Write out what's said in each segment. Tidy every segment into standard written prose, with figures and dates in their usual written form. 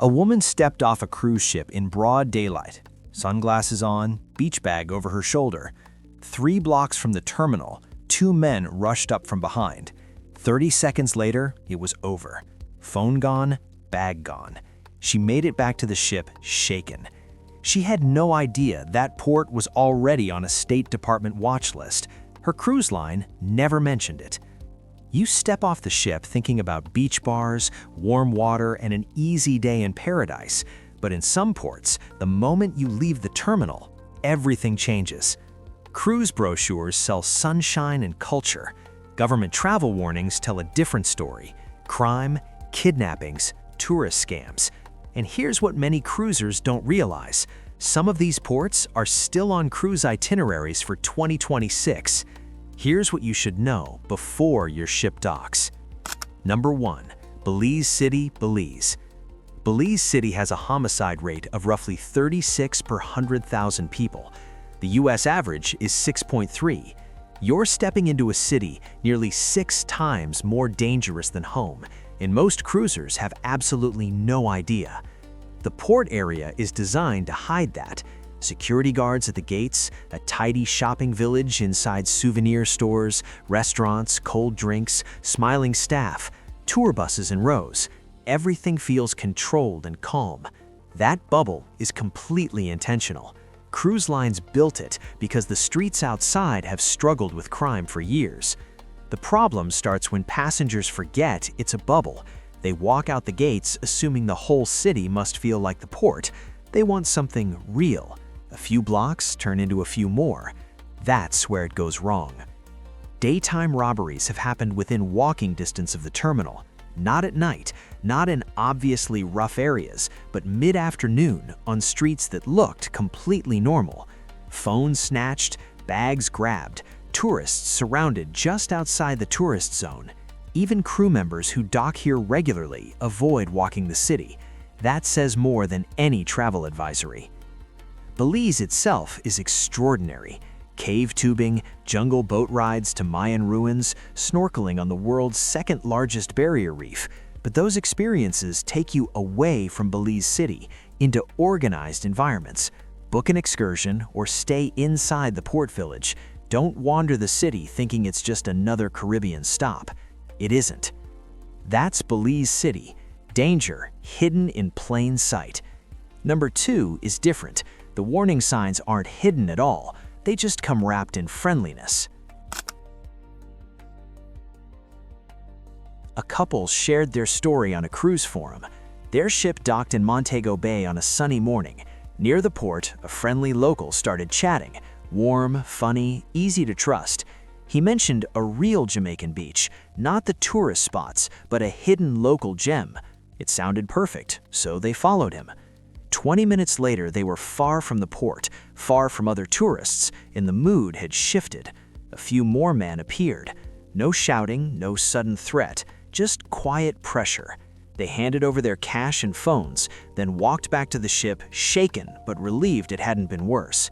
A woman stepped off a cruise ship in broad daylight, sunglasses on, beach bag over her shoulder. 3 blocks from the terminal, 2 men rushed up from behind. 30 seconds later, it was over. Phone gone, bag gone. She made it back to the ship, shaken. She had no idea that port was already on a State Department watch list. Her cruise line never mentioned it. You step off the ship thinking about beach bars, warm water, and an easy day in paradise. But in some ports, the moment you leave the terminal, everything changes. Cruise brochures sell sunshine and culture. Government travel warnings tell a different story: crime, kidnappings, tourist scams. And here's what many cruisers don't realize: some of these ports are still on cruise itineraries for 2026. Here's what you should know before your ship docks. Number 1. Belize City, Belize. Belize City has a homicide rate of roughly 36 per 100,000 people. The US average is 6.3. You're stepping into a city nearly 6 times more dangerous than home, and most cruisers have absolutely no idea. The port area is designed to hide that. Security guards at the gates, a tidy shopping village inside souvenir stores, restaurants, cold drinks, smiling staff, tour buses in rows. Everything feels controlled and calm. That bubble is completely intentional. Cruise lines built it because the streets outside have struggled with crime for years. The problem starts when passengers forget it's a bubble. They walk out the gates assuming the whole city must feel like the port. They want something real. A few blocks turn into a few more. That's where it goes wrong. Daytime robberies have happened within walking distance of the terminal. Not at night, not in obviously rough areas, but mid-afternoon on streets that looked completely normal. Phones snatched, bags grabbed, tourists surrounded just outside the tourist zone. Even crew members who dock here regularly avoid walking the city. That says more than any travel advisory. Belize itself is extraordinary. Cave tubing, jungle boat rides to Mayan ruins, snorkeling on the world's second largest barrier reef. But those experiences take you away from Belize City into organized environments. Book an excursion or stay inside the port village. Don't wander the city thinking it's just another Caribbean stop. It isn't. That's Belize City. Danger hidden in plain sight. Number 2 is different. The warning signs aren't hidden at all. They just come wrapped in friendliness. A couple shared their story on a cruise forum. Their ship docked in Montego Bay on a sunny morning. Near the port, a friendly local started chatting. Warm, funny, easy to trust. He mentioned a real Jamaican beach, not the tourist spots, but a hidden local gem. It sounded perfect, so they followed him. 20 minutes later, they were far from the port, far from other tourists, and the mood had shifted. A few more men appeared. No shouting, no sudden threat, just quiet pressure. They handed over their cash and phones, then walked back to the ship, shaken but relieved it hadn't been worse.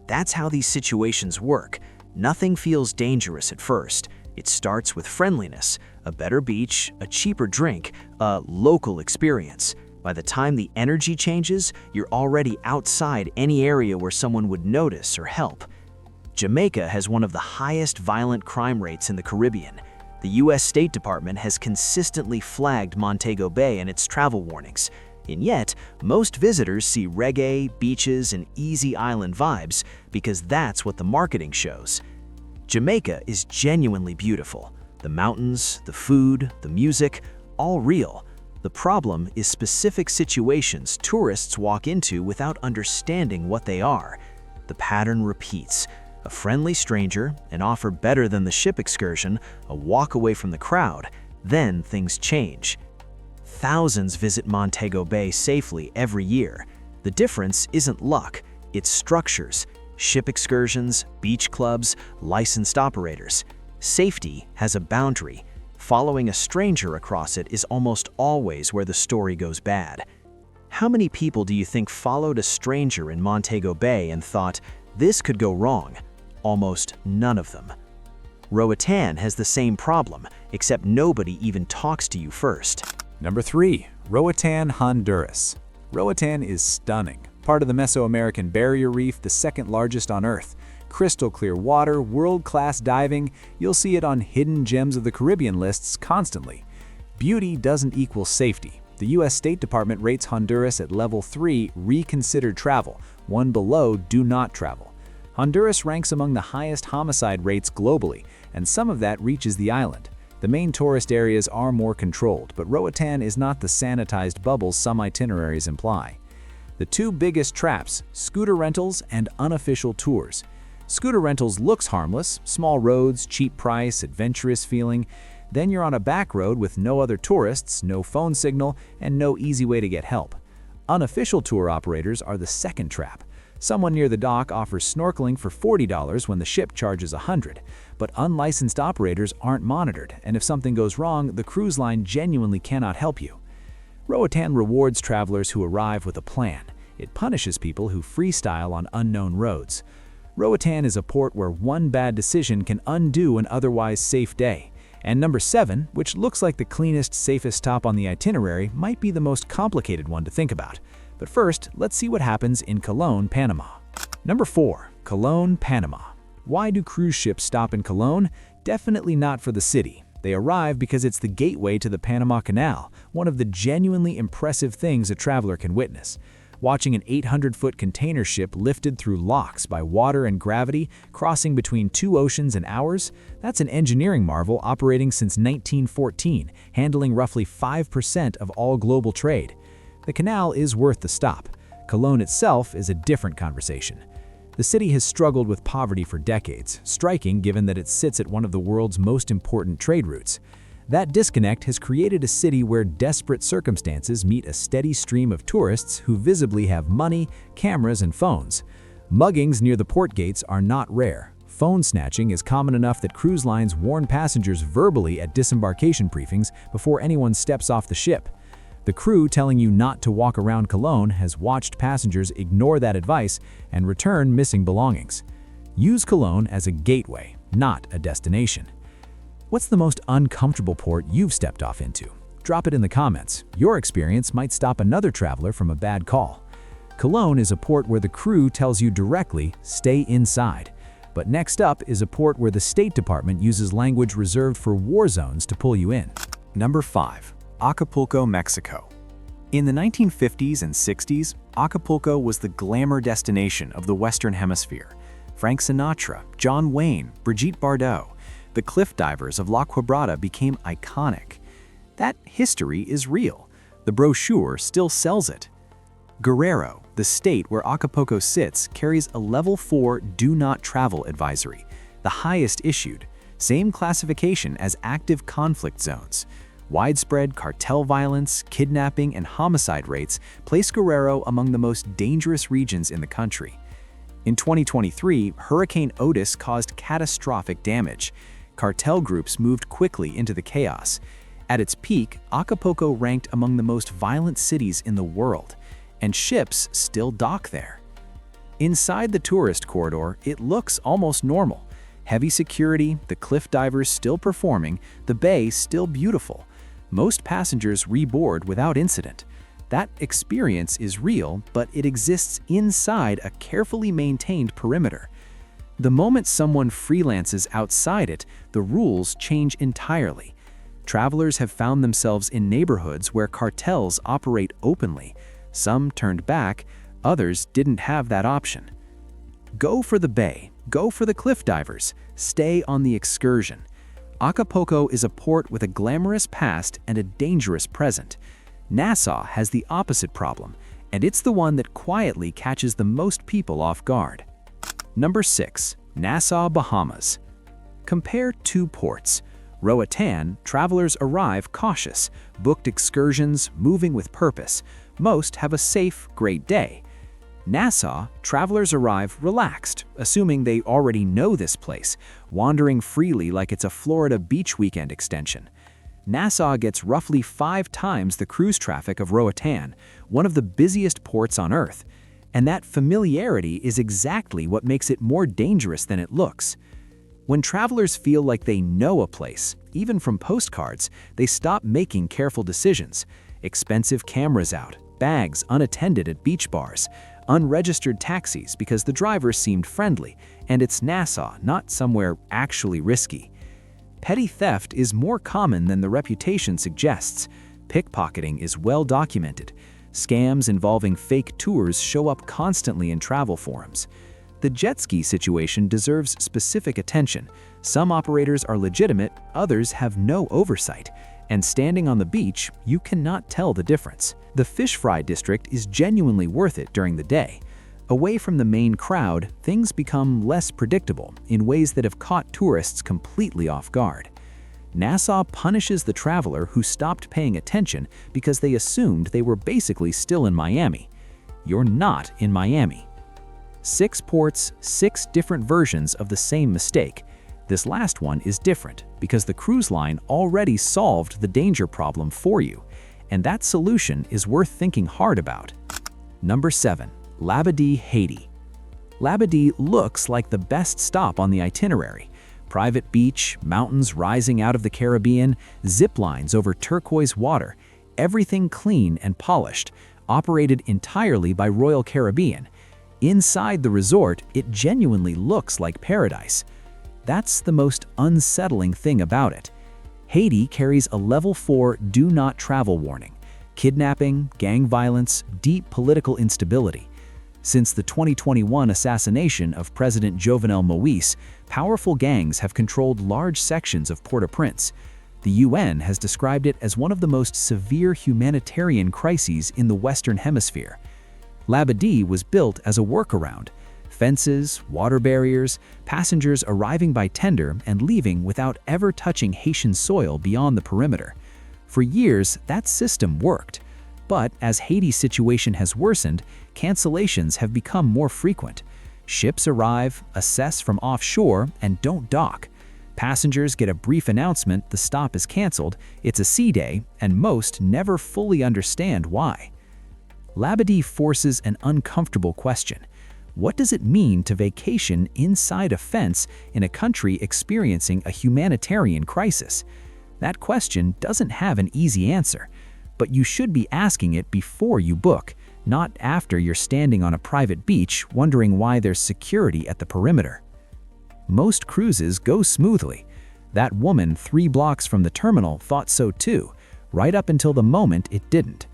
That's how these situations work. Nothing feels dangerous at first. It starts with friendliness, a better beach, a cheaper drink, a local experience. By the time the energy changes, you're already outside any area where someone would notice or help. Jamaica has one of the highest violent crime rates in the Caribbean. The US State Department has consistently flagged Montego Bay in its travel warnings. And yet, most visitors see reggae, beaches, and easy island vibes because that's what the marketing shows. Jamaica is genuinely beautiful. The mountains, the food, the music, all real. The problem is specific situations tourists walk into without understanding what they are. The pattern repeats. A friendly stranger, an offer better than the ship excursion, a walk away from the crowd. Then things change. Thousands visit Montego Bay safely every year. The difference isn't luck, it's structures. Ship excursions, beach clubs, licensed operators. Safety has a boundary. Following a stranger across it is almost always where the story goes bad. How many people do you think followed a stranger in Montego Bay and thought, this could go wrong? Almost none of them. ROATAN has the same problem, except nobody even talks to you first. Number 3. Roatan, Honduras. Roatan is stunning. Part of the Mesoamerican Barrier Reef, the second largest on Earth. Crystal clear water, world-class diving, you'll see it on Hidden Gems of the Caribbean lists constantly. Beauty doesn't equal safety. The U.S. State Department rates Honduras at level 3, reconsidered travel, one below, do not travel. Honduras ranks among the highest homicide rates globally, and some of that reaches the island. The main tourist areas are more controlled, but Roatan is not the sanitized bubble some itineraries imply. The two biggest traps, scooter rentals and unofficial tours. Scooter rentals looks harmless, small roads, cheap price, adventurous feeling. Then you're on a back road with no other tourists, no phone signal, and no easy way to get help. Unofficial tour operators are the second trap. Someone near the dock offers snorkeling for $40 when the ship charges $100, but unlicensed operators aren't monitored, and if something goes wrong, the cruise line genuinely cannot help you. Roatan rewards travelers who arrive with a plan. It punishes people who freestyle on unknown roads. Roatan is a port where one bad decision can undo an otherwise safe day. And number 7, which looks like the cleanest, safest stop on the itinerary, might be the most complicated one to think about. But first, let's see what happens in Colón, Panama. Number 4, Colón, Panama. Why do cruise ships stop in Colón? Definitely not for the city. They arrive because it's the gateway to the Panama Canal, one of the genuinely impressive things a traveler can witness. Watching an 800-foot container ship lifted through locks by water and gravity, crossing between two oceans in hours, that's an engineering marvel operating since 1914, handling roughly 5% of all global trade. The canal is worth the stop. Colón itself is a different conversation. The city has struggled with poverty for decades, striking given that it sits at one of the world's most important trade routes. That disconnect has created a city where desperate circumstances meet a steady stream of tourists who visibly have money, cameras, and phones. Muggings near the port gates are not rare. Phone snatching is common enough that cruise lines warn passengers verbally at disembarkation briefings before anyone steps off the ship. The crew telling you not to walk around Colón has watched passengers ignore that advice and return missing belongings. Use Colón as a gateway, not a destination. What's the most uncomfortable port you've stepped off into? Drop it in the comments. Your experience might stop another traveler from a bad call. Colón is a port where the crew tells you directly, stay inside. But next up is a port where the State Department uses language reserved for war zones to pull you in. Number 5. Acapulco, Mexico. In the 1950s and 60s, Acapulco was the glamour destination of the Western Hemisphere. Frank Sinatra, John Wayne, Brigitte Bardot, the cliff divers of La Quebrada became iconic. That history is real. The brochure still sells it. Guerrero, the state where Acapulco sits, carries a level 4 do not travel advisory, the highest issued, same classification as active conflict zones. Widespread cartel violence, kidnapping, and homicide rates place Guerrero among the most dangerous regions in the country. In 2023, Hurricane Otis caused catastrophic damage. Cartel groups moved quickly into the chaos. At its peak, Acapulco ranked among the most violent cities in the world, and ships still dock there. Inside the tourist corridor, it looks almost normal. Heavy security, the cliff divers still performing, the bay still beautiful. Most passengers reboard without incident. That experience is real, but it exists inside a carefully maintained perimeter. The moment someone freelances outside it, the rules change entirely. Travelers have found themselves in neighborhoods where cartels operate openly. Some turned back, others didn't have that option. Go for the bay, go for the cliff divers, stay on the excursion. Acapulco is a port with a glamorous past and a dangerous present. Nassau has the opposite problem, and it's the one that quietly catches the most people off guard. Number 6. Nassau, Bahamas. Compare two ports. Roatan, travelers arrive cautious, booked excursions, moving with purpose. Most have a safe, great day. Nassau, travelers arrive relaxed, assuming they already know this place, wandering freely like it's a Florida beach weekend extension. Nassau gets roughly 5 times the cruise traffic of Roatan, one of the busiest ports on Earth. And that familiarity is exactly what makes it more dangerous than it looks. When travelers feel like they know a place, even from postcards, they stop making careful decisions. Expensive cameras out, bags unattended at beach bars, unregistered taxis because the driver seemed friendly, and it's Nassau, not somewhere actually risky. Petty theft is more common than the reputation suggests. Pickpocketing is well documented. Scams involving fake tours show up constantly in travel forums. The jet ski situation deserves specific attention. Some operators are legitimate, others have no oversight. And standing on the beach, you cannot tell the difference. The fish fry district is genuinely worth it during the day. Away from the main crowd, things become less predictable in ways that have caught tourists completely off guard. Nassau punishes the traveler who stopped paying attention because they assumed they were basically still in Miami. You're not in Miami. 6 ports, 6 different versions of the same mistake. This last one is different because the cruise line already solved the danger problem for you, and that solution is worth thinking hard about. Number 7. LABADEE, Haiti. LABADEE looks like the best stop on the itinerary. Private beach, mountains rising out of the Caribbean, zip lines over turquoise water, everything clean and polished, operated entirely by Royal Caribbean. Inside the resort, it genuinely looks like paradise. That's the most unsettling thing about it. Haiti carries a level 4 do not travel warning. Kidnapping, gang violence, deep political instability. Since the 2021 assassination of President Jovenel Moïse, powerful gangs have controlled large sections of Port-au-Prince. The UN has described it as one of the most severe humanitarian crises in the Western Hemisphere. LABADEE was built as a workaround. Fences, water barriers, passengers arriving by tender and leaving without ever touching Haitian soil beyond the perimeter. For years, that system worked. But as Haiti's situation has worsened, cancellations have become more frequent. Ships arrive, assess from offshore, and don't dock. Passengers get a brief announcement the stop is canceled, it's a sea day, and most never fully understand why. LABADEE forces an uncomfortable question. What does it mean to vacation inside a fence in a country experiencing a humanitarian crisis? That question doesn't have an easy answer, but you should be asking it before you book, not after you're standing on a private beach wondering why there's security at the perimeter. Most cruises go smoothly. That woman 3 blocks from the terminal thought so too, right up until the moment it didn't.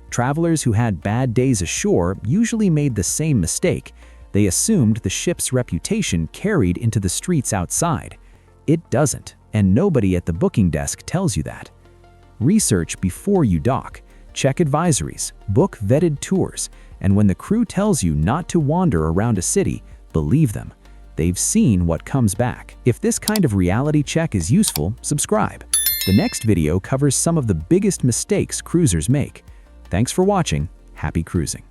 Travelers who had bad days ashore usually made the same mistake. They assumed the ship's reputation carried into the streets outside. It doesn't, and nobody at the booking desk tells you that. Research before you dock, check advisories, book vetted tours, and when the crew tells you not to wander around a city, believe them. They've seen what comes back. If this kind of reality check is useful, subscribe. The next video covers some of the biggest mistakes cruisers make. Thanks for watching. Happy cruising.